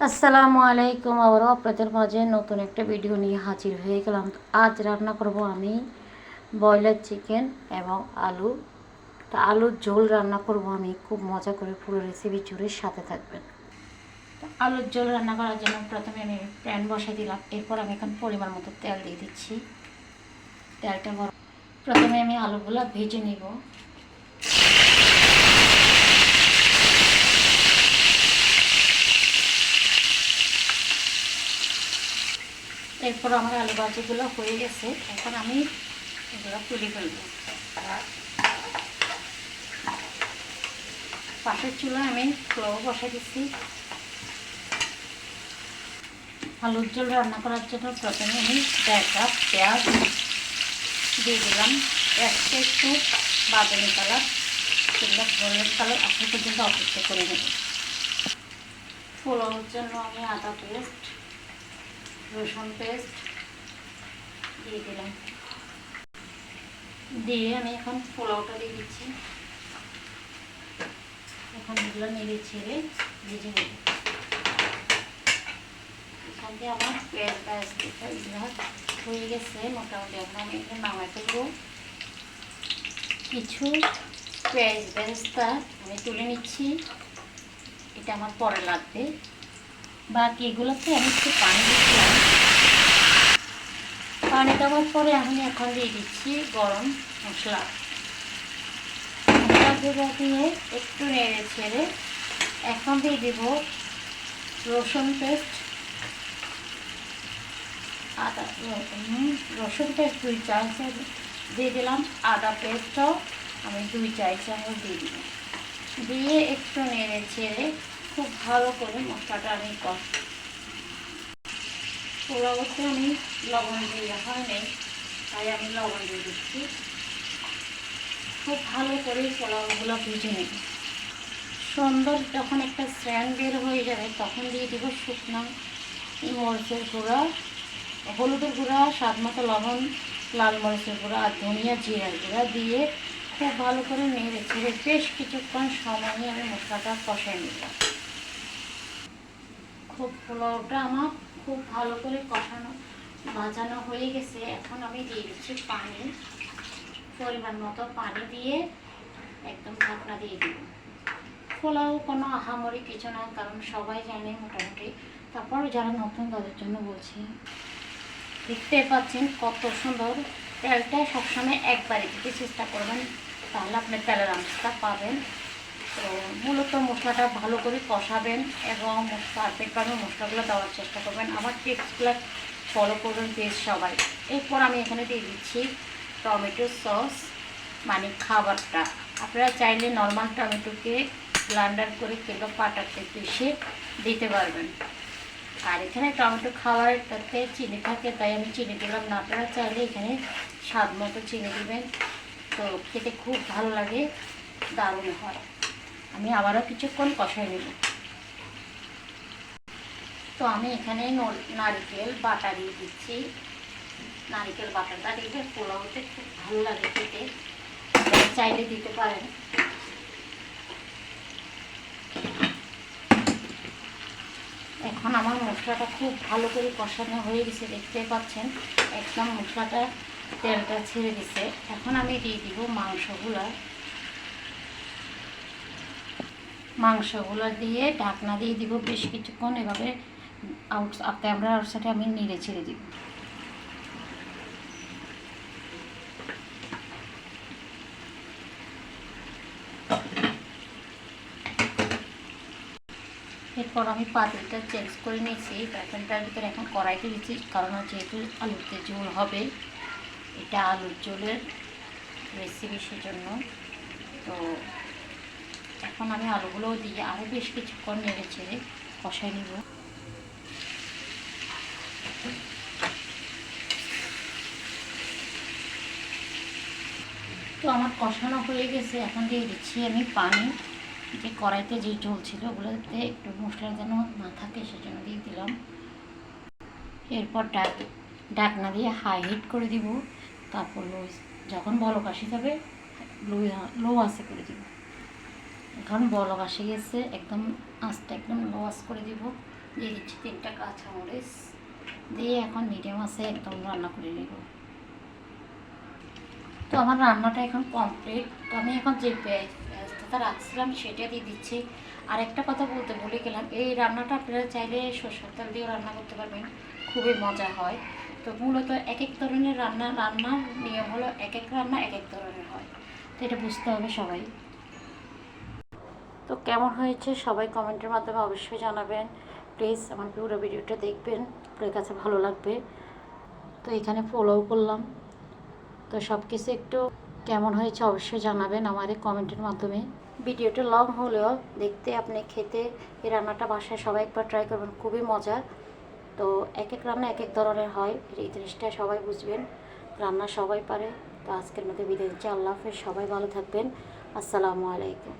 আসসালামু আলাইকুম। আবারও আপনাদের মাঝে নতুন একটা ভিডিও নিয়ে হাজির হয়ে গেলাম। আজ রান্না করব আমি ব্রয়লার চিকেন এবং আলু। তা আলুর ঝোল রান্না করব আমি, খুব মজা করে। পুরো রেসিপি জুড়ে সাথে থাকবেন। আলুর ঝোল রান্না করার জন্য প্রথমে আমি প্যান বসাই দিলাম। এরপর আমি এখন পরিমাণ মতো তেল দিয়ে দিচ্ছি। তেলটা গরম, প্রথমে আমি আলুগুলো ভেজে নিব। এরপর আমার আলু ভাজিগুলো হয়ে গেছে, এখন আমি এগুলো তুলে ফেলব। পাশের চুলায় আমি পোলাও বসা দিচ্ছি। আলুর ঝোল রান্না করার জন্য প্রথমে আমি 1 কাপ পেঁয়াজ দিয়ে দিলাম। পেঁয়াজটা একটু বাদামি কালার কিংবা গোল্ডেন কালার আসা পর্যন্ত অপেক্ষা করে নেব। পোলাওর জন্য আমি আদা পেস্ট, রসুন পেস্ট দিয়ে দিলাম। দিয়ে আমি এখন পোলাওটা দিয়ে দিচ্ছি। এখন এগুলো নেড়ে ছেড়ে ভেজে নেব। এখান থেকে আমার পেঁয়াজ হয়ে গেছে মোটামুটি। এখন আমি এখানে নামাই ফেলবো। কিছু পেঁয়াজ বেরেস্তা আমি তুলে নিচ্ছি, এটা আমার পরে লাগবে। বাকি এগুলোতে আমি একটু পানি দিচ্ছিলাম। পানি দেওয়ার পরে আমি এখন দিয়ে দিচ্ছি গরম মশলা। মশলা দিয়ে একটু নেড়ে ছেড়ে এখন দিয়ে দেব রসুন পেস্ট, আদা রসুন পেস্ট 2 চামচ দিয়ে দিলাম। আদা পেস্টও আমি 2 চামচ দিয়ে দিব। দিয়ে একটু নেড়ে ছেড়ে খুব ভালো করে মশলাটা আমি পোলাওতে আমি লবণ দিয়ে হয় নেই, তাই আমি লবণ দিয়ে দিচ্ছি। খুব ভালো করে পোলাওগুলো ভেজে নেব। সুন্দর যখন একটা স্যান বের হয়ে যাবে তখন দিয়ে দেবো শুকনো মরিচের গুঁড়া, হলুদের গুঁড়া, স্বাদ মতো লবণ, লাল মরিচের গুঁড়া আর ধনিয়া জিরার গুঁড়া দিয়ে খুব ভালো করে নেড়ে ছেড়ে বেশ কিছুক্ষণ সময় নিয়ে আমি মশলাটা কষাই নেব। পোলাওটা আমার খুব ভালো করে কষানো ভাজানো হয়ে গেছে। এখন আমি দিয়ে দিচ্ছি পানি, পরিমাণ মতো পানি দিয়ে একদম ঢাকনা দিয়ে দিব। পোলাও কোনো আহামরি কিছু না, কারণ সবাই জানে মোটামুটি। তারপর যারা নতুন তাদের জন্য বলছি। দেখতে পাচ্ছেন কত সুন্দর। তেলটা সবসময় একবারে দিতে চেষ্টা করবেন, তাহলে আপনি তেলের আঁচটা পাবেন। তো মূলত মশলাটা ভালো করে কষাবেন এবং পারফেক্টভাবে মশলাগুলো দেওয়ার চেষ্টা করবেন। আমার টিপসগুলো ফলো করবেন প্লিজ সবাই। এরপর আমি এখানে দিয়ে দিচ্ছি টমেটো সস, মানে খাবারটা। আপনারা চাইলে নর্মাল টমেটোকে ব্লেন্ডার করে কিংবা পাটাতে পিষে দিতে পারবেন। আর এখানে টমেটো খাওয়ার তাতে চিনি থাকে, তাই আমি চিনি দিলাম না। আপনারা চাইলে এখানে স্বাদ মতো চিনি দিবেন, তো খেতে খুব ভালো লাগে, দারুণ হয়। আমি আবারও কিছুক্ষণ কষাই নেব। তো আমি এখানে নারকেল বাটা দিয়ে দিচ্ছি। নারকেল বাটাটা দিলে পোলাওতে খুব ভালো লাগে খেতে, চাইলে দিতে পারেন। এখন আমার মশলাটা খুব ভালো করে কষানো হয়ে গেছে, দেখতে পাচ্ছেন একদম মশলাটা তেলটা ছেড়ে দিছে। এখন আমি দিয়ে দিব মাংসগুলো দিয়ে ঢাকনা দিয়ে দিব বেশ কিছুক্ষণ। এভাবে ক্যামেরা আউটসাইডে আমি নেড়ে ছেড়ে দিব। এরপর আমি পাতিলটা চেঞ্জ করে নিয়েছি। প্যাকেনটার ভিতরে এখন কড়াইতে দিচ্ছি, কারণ যেহেতু আলুতে ঝোল হবে, এটা আলুর ঝোলের রেসিপি, সেজন্য। তো এখন আমি আলুগুলো দিয়ে আরও বেশ কিছুক্ষণ নেড়ে ছেড়ে কষাই নিব। তো আমার কষানো হয়ে গেছে, এখন দিয়ে দিচ্ছি আমি পানি। যে কড়াইতে যে ঝোল ছিল ওগুলোতে একটু মশলা যেন না থাকে সেজন্য দিয়ে দিলাম। এরপর ঢাকনা দিয়ে হাই হিট করে দিব। তারপর যখন বলক আসে যাবে লো আঁচে করে দিব। এখন বলক আসে গেছে, একদম আঁচটা একদম লস করে দিব। দিয়ে দিচ্ছি 3টা কাঁচামরিচ, দিয়ে এখন মিডিয়াম আছে একদম রান্না করে নেব। তো আমার রান্নাটা এখন কমপ্লিট। তো আমি এখন যে পেঁয়াজটা রাখছিলাম সেটা দিয়ে দিচ্ছি। আর একটা কথা বলতে ভুলে গেলাম, এই রান্নাটা আপনারা চাইলে সরষের তেল দিয়েও রান্না করতে পারবেন, খুবই মজা হয়। তো মূলত এক এক ধরনের রান্নার নিয়ম হলো এক এক রান্না এক এক ধরনের হয়, তো এটা বুঝতে হবে সবাই। তো কেমন হয়েছে সবাই কমেন্টের মাধ্যমে অবশ্যই জানাবেন। প্লিজ আমার পুরো ভিডিওটা দেখবেন, আপনার কাছে ভালো লাগবে। তো এখানে ফলো করলাম। তো সব কিছু একটু কেমন হয়েছে অবশ্যই জানাবেন আমার এই কমেন্টের মাধ্যমে। ভিডিওটা লং হলেও দেখতে, আপনি খেতে, এই রান্নাটা বাসায় সবাই একবার ট্রাই করবেন, খুবই মজার। তো এক এক রান্না এক এক ধরনের হয়, এই জিনিসটা সবাই বুঝবেন, রান্না সবাই পারে। তো আজকের মধ্যে বিদায় দিচ্ছি, আল্লাহ হাফেজ, সবাই ভালো থাকবেন, আসসালামু আলাইকুম।